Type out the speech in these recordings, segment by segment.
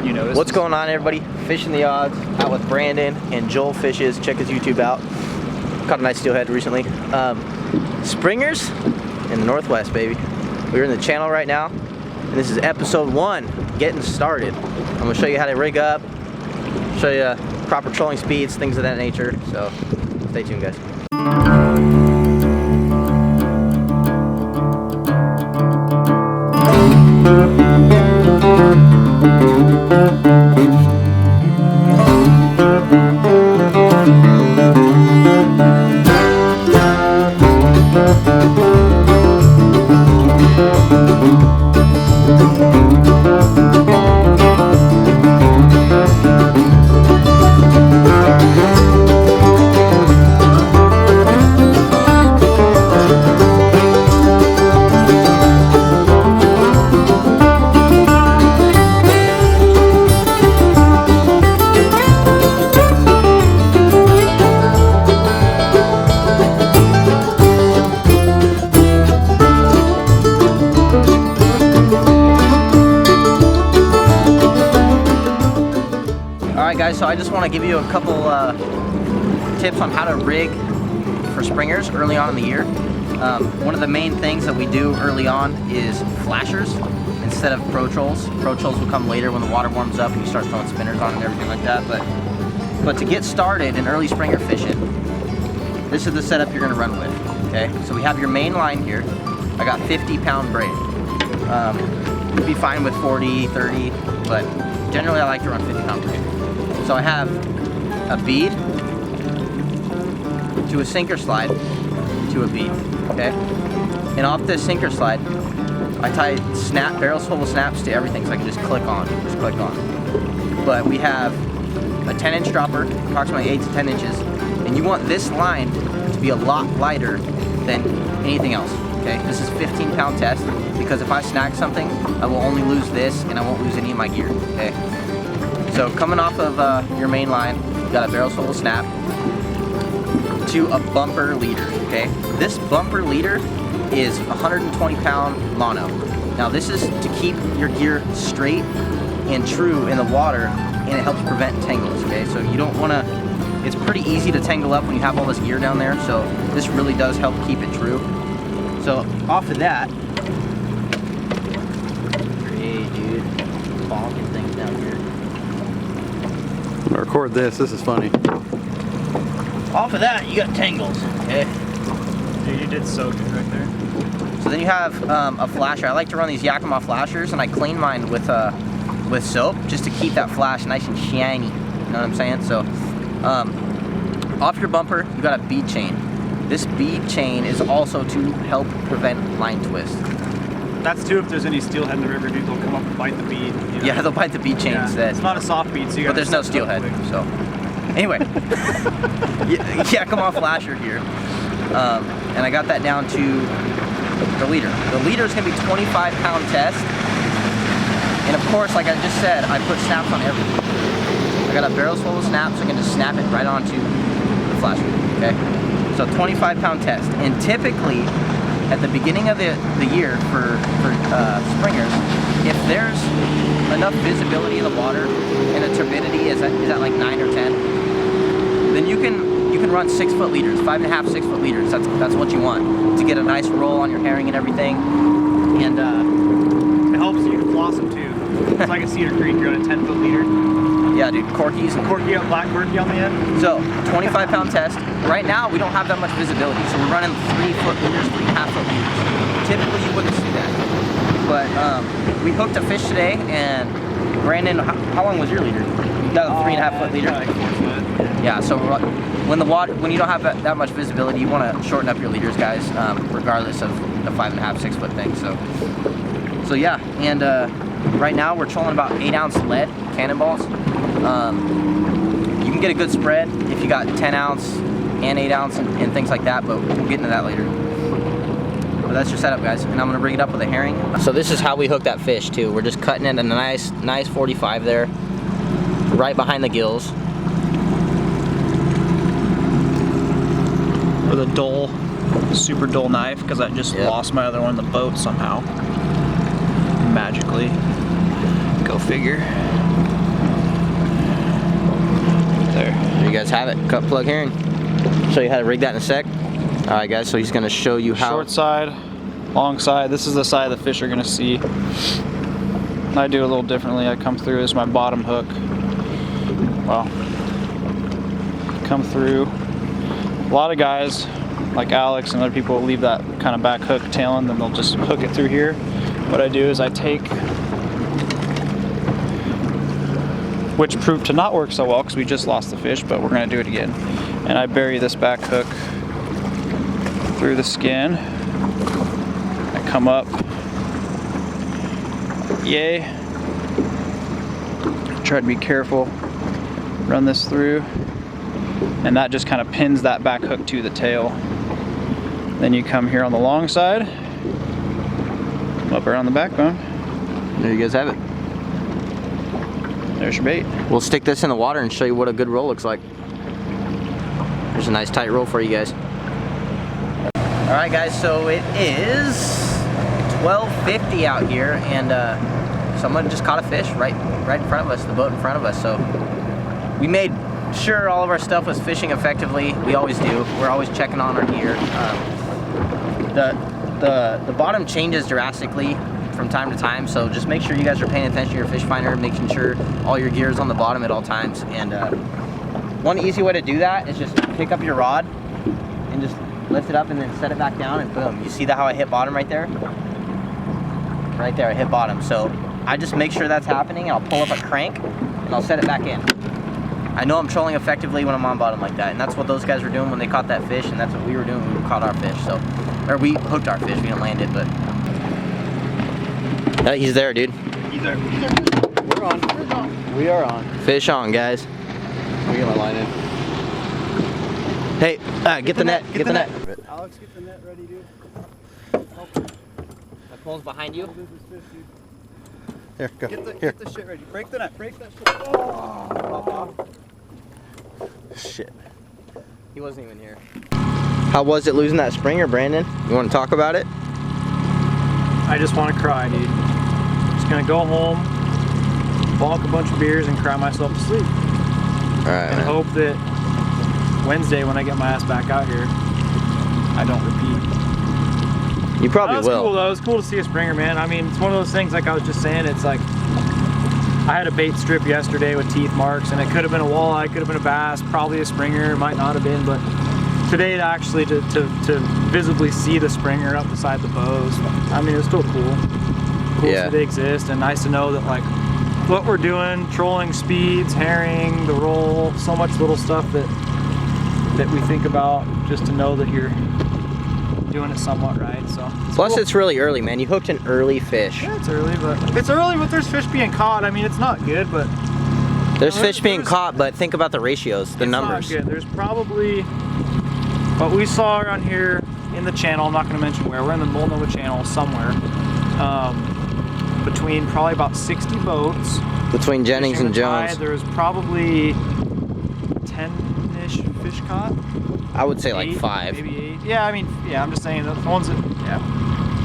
You know, what's going on, everybody? Fishing the Odds, out with Brandon and Joel Fishes. Check his YouTube out. Caught a nice steelhead recently. Springers in the Northwest, baby. We're in the channel right now, and this is episode 1, getting started. I'm gonna show you how to rig up, show you proper trolling speeds, things of that nature. So stay tuned, guys. Guys, so I just want to give you a couple tips on how to rig for springers early on in the year. One of the main things that we do early on is flashers instead of pro trolls. Pro trolls will come later when the water warms up and you start throwing spinners on and everything like that. But to get started in early springer fishing, this is the setup you're going to run with. Okay, so we have your main line here. I got 50-pound braid. You'd be fine with 40, 30, but generally I like to run 50-pound braid. So I have a bead to a sinker slide to a bead, okay? And off this sinker slide, I tie barrels full of snaps to everything so I can just click on. But we have a 10-inch dropper, approximately 8 to 10 inches, and you want this line to be a lot lighter than anything else, okay? This is 15-pound test because if I snag something, I will only lose this and I won't lose any of my gear, okay? So coming off of your main line, you got a barrel full of snap to a bumper leader, okay? This bumper leader is 120-pound mono. Now this is to keep your gear straight and true in the water, and it helps prevent tangles, okay? So you don't wanna, it's pretty easy to tangle up when you have all this gear down there, so this really does help keep it true. So off of that, hey dude, bonking things down here. I'm gonna record this is funny. Off of that, you got tangles, okay? Dude, you did so good right there. So then you have a flasher. I like to run these Yakima flashers, and I clean mine with soap just to keep that flash nice and shiny. You know what I'm saying? So off your bumper, you got a bead chain. This bead chain is also to help prevent line twist. That's too if there's any steelhead in the river, dude, they'll come up and bite the bead. You know? Yeah, they'll bite the bead chain instead. It's not a soft bead, so you but there's no steelhead, so. Anyway, yeah, come on, flasher here. And I got that down to the leader. The leader is gonna be 25-pound test. And of course, like I just said, I put snaps on everything. I got a barrel full of snaps, so I can just snap it right onto the flasher, okay? So 25-pound test. And typically, at the beginning of the year for springers, if there's enough visibility in the water and the turbidity is at like 9 or 10, then you can run 6-foot leaders, 5.5, 6-foot leaders. That's what you want to get a nice roll on your herring and everything. And it helps you to floss them too. It's like a Cedar Creek, you're on a 10-foot leader. Yeah, dude, corkies. Corky, black corky on the end. So 25-pound test. Right now we don't have that much visibility, so we're running 3-foot leaders, 3.5-foot leaders. Typically you wouldn't see that, but we hooked a fish today, and Brandon, how long was your leader? You got a 3.5-foot leader. Like 4 foot. Yeah. So when you don't have that much visibility, you want to shorten up your leaders, guys, regardless of the 5.5, 6-foot thing. So yeah, and right now we're trolling about 8-ounce lead cannonballs. You can get a good spread if you got 10-ounce and 8-ounce and things like that, but we'll get into that later. But that's your setup, guys, and I'm gonna bring it up with a herring. So this is how we hook that fish too. We're just cutting it a nice 45 there, right behind the gills. With a dull, super dull knife, because I just lost my other one in the boat somehow. Magically. Go figure. You guys have it. Cut plug herring. Show you how to rig that in a sec. All right, guys. So he's gonna show you how. Short side, long side. This is the side the fish are gonna see. I do a little differently. I come through as my bottom hook. Well, come through. A lot of guys, like Alex and other people, will leave that kind of back hook tail and then they'll just hook it through here. What I do is I take, which proved to not work so well because we just lost the fish, but we're gonna do it again. And I bury this back hook through the skin. I come up. Yay. Try to be careful. Run this through. And that just kind of pins that back hook to the tail. Then you come here on the long side. Come up around the backbone. There you guys have it. There's your bait. We'll stick this in the water and show you what a good roll looks like. There's a nice tight roll for you guys. All right, guys, so it is 12:50 out here, and someone just caught a fish right in front of us, the boat in front of us. So we made sure all of our stuff was fishing effectively. We always do. We're always checking on our gear. The bottom changes drastically from time to time, so just make sure you guys are paying attention to your fish finder, making sure all your gear is on the bottom at all times. And one easy way to do that is just pick up your rod and just lift it up and then set it back down, and boom. You see how I hit bottom right there? Right there, I hit bottom. So I just make sure that's happening, and I'll pull up a crank and I'll set it back in. I know I'm trolling effectively when I'm on bottom like that, and that's what those guys were doing when they caught that fish, and that's what we were doing when we caught our fish. So, or we hooked our fish, we didn't land it, but he's there, dude. He's there. We're on. We are on. Fish on, guys. Let me get my line in. Hey, get the net. Get the net. Alex, get the net ready, dude. My pole's behind you. Here, go. Here. Get the shit ready. Break the net. Break that shit. Oh. Shit. He wasn't even here. How was it losing that Springer, Brandon? You want to talk about it? I just want to cry, dude. Just gonna go home, bonk a bunch of beers, and cry myself to sleep. All right. And Man. hope that Wednesday, when I get my ass back out here, I don't repeat. You probably That was will. cool though. It was cool to see a Springer, man. I mean, it's one of those things, like I was just saying, it's like, I had a bait strip yesterday with teeth marks, and it could have been a walleye, could have been a bass, probably a Springer, might not have been, but today actually to visibly see the Springer up beside the bows, I mean, it was still cool. Cool Yeah. that they exist, and nice to know that, like, what we're doing, trolling speeds, herring, the roll, so much little stuff that we think about, just to know that you're doing it somewhat right. So Plus, cool. it's really early, man. You hooked an early fish. Yeah, it's early, but there's fish being caught. I mean, it's not good, but There's fish being caught, but think about the ratios, the numbers. It's not good. There's probably what we saw around here in the channel. I'm not going to mention where. We're in the Multnomah Channel somewhere. Between probably about 60 boats. Between Jennings fishing and the Jones, tide, there was probably 10-ish fish caught. I would say like 8, 5. maybe 8. Yeah, I mean, yeah, I'm just saying the ones that, yeah.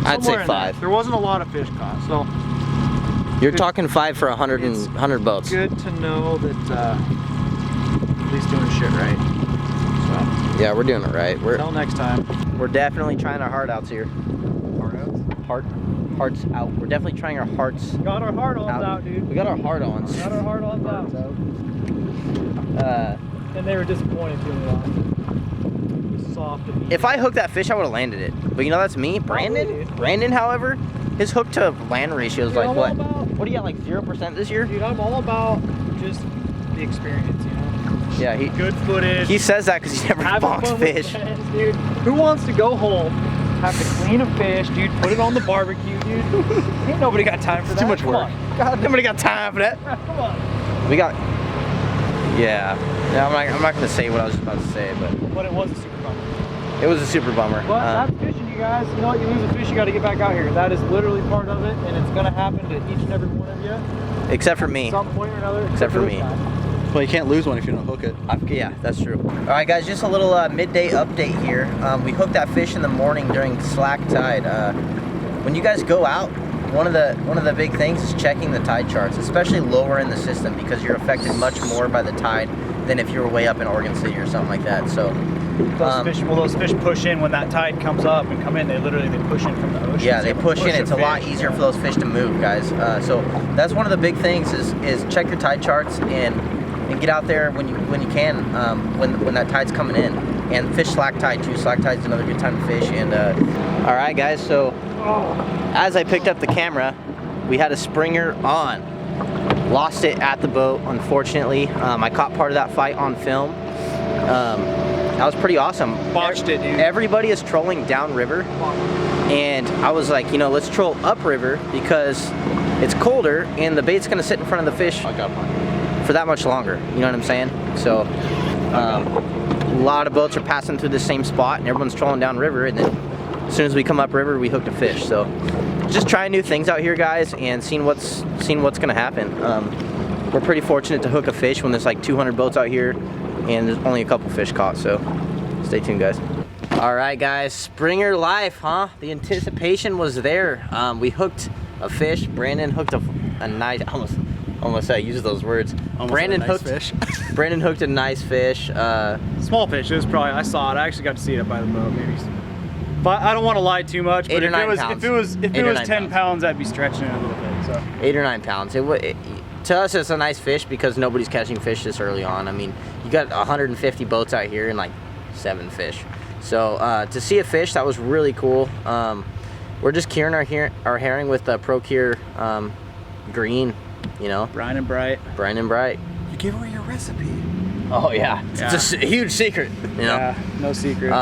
I'd Somewhere say in 5. there wasn't a lot of fish caught, so You're talking 5 for 100 and It's 100 boats. good to know that at least doing shit right. So Yeah, we're doing it right. until next time. We're definitely trying our heart outs here. Hearts out. We're definitely trying our hearts. Got our hard-ons out, dude. We got our heart ons. Got our hard-ons out. And they were disappointed too. Soft. And If I hooked that fish, I would have landed it. But you know, that's me. Brandon, dude. However, his hook to land ratio is Dude, like I'm what? all about- What do you got, like 0% this year? Dude, I'm all about just the experience, you know. Yeah, Good footage. he says that because he's never having boxed fun with fish. friends, dude. Who wants to go home, have to clean a fish, dude, put it on the barbecue, dude? Ain't nobody got time for that. too much Come work. on. God, nobody got time for that. Come on. We got. Yeah. I'm not gonna say what I was about to say, but But it was a super bummer. it was a super bummer. But that's fishing, you guys. You know what? You lose a fish, you got to get back out here. That is literally part of it, and it's going to happen to each and every one of you Except for me. at some point or another. Except for this me. guy. Well, you can't lose one if you don't hook it. Yeah, that's true. All right, guys, just a little midday update here. We hooked that fish in the morning during slack tide. When you guys go out, one of the big things is checking the tide charts, especially lower in the system, because you're affected much more by the tide than if you were way up in Oregon City or something like that. So Those fish push in when that tide comes up and come in. They push in from the ocean. yeah, they push in. It's a lot easier for those fish to move, guys. So that's one of the big things is check your tide charts and get out there when you can, when that tide's coming in. And fish slack tide too. Slack tide's another good time to fish. And all right, guys. So as I picked up the camera, we had a Springer on. Lost it at the boat, unfortunately. I caught part of that fight on film. That was pretty awesome. Botched it, dude. Everybody is trolling downriver, and I was like, you know, let's troll upriver because it's colder and the bait's gonna sit in front of the fish for that much longer. You know what I'm saying? So a lot of boats are passing through the same spot, and everyone's trolling downriver, and then as soon as we come upriver, we hooked a fish. So just trying new things out here, guys, and seeing what's gonna happen. We're pretty fortunate to hook a fish when there's like 200 boats out here and there's only a couple fish caught, so stay tuned, guys. All right, guys, Springer life, huh? The anticipation was there. We hooked a fish. Brandon hooked a nice, almost I used those words. Brandon hooked a nice fish. Small fish. It was probably, I saw it. I actually got to see it up by the boat. Maybe. But I don't want to lie too much. But if it was 10 pounds, I'd be stretching it a little bit. So 8 or 9 pounds. To us, it's a nice fish because nobody's catching fish this early on. I mean, you got 150 boats out here and like 7 fish. So to see a fish, that was really cool. We're just curing our herring with the ProCure green, you know. Brine and Bright. Brine and Bright. You give away your recipe. Oh yeah, it's a huge secret. You know? Yeah, no secret.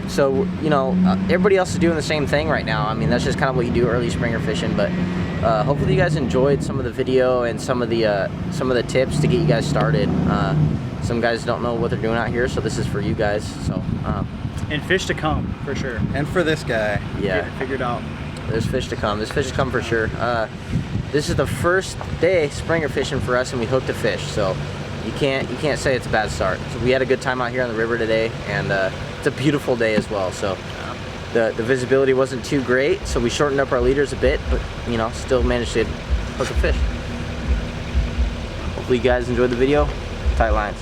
So, you know, everybody else is doing the same thing right now. I mean, that's just kind of what you do early Springer fishing, but hopefully you guys enjoyed some of the video and some of the tips to get you guys started. Some guys don't know what they're doing out here, so this is for you guys. So and fish to come, for sure. And for this guy. Yeah. Get it figured out. There's fish to come. There's fish to come for sure. This is the first day Springer fishing for us, and we hooked a fish, so you can't say it's a bad start. So we had a good time out here on the river today, and it's a beautiful day as well. So the visibility wasn't too great, so we shortened up our leaders a bit, but you know, still managed to hook a fish. Hopefully you guys enjoyed the video. Tight lines.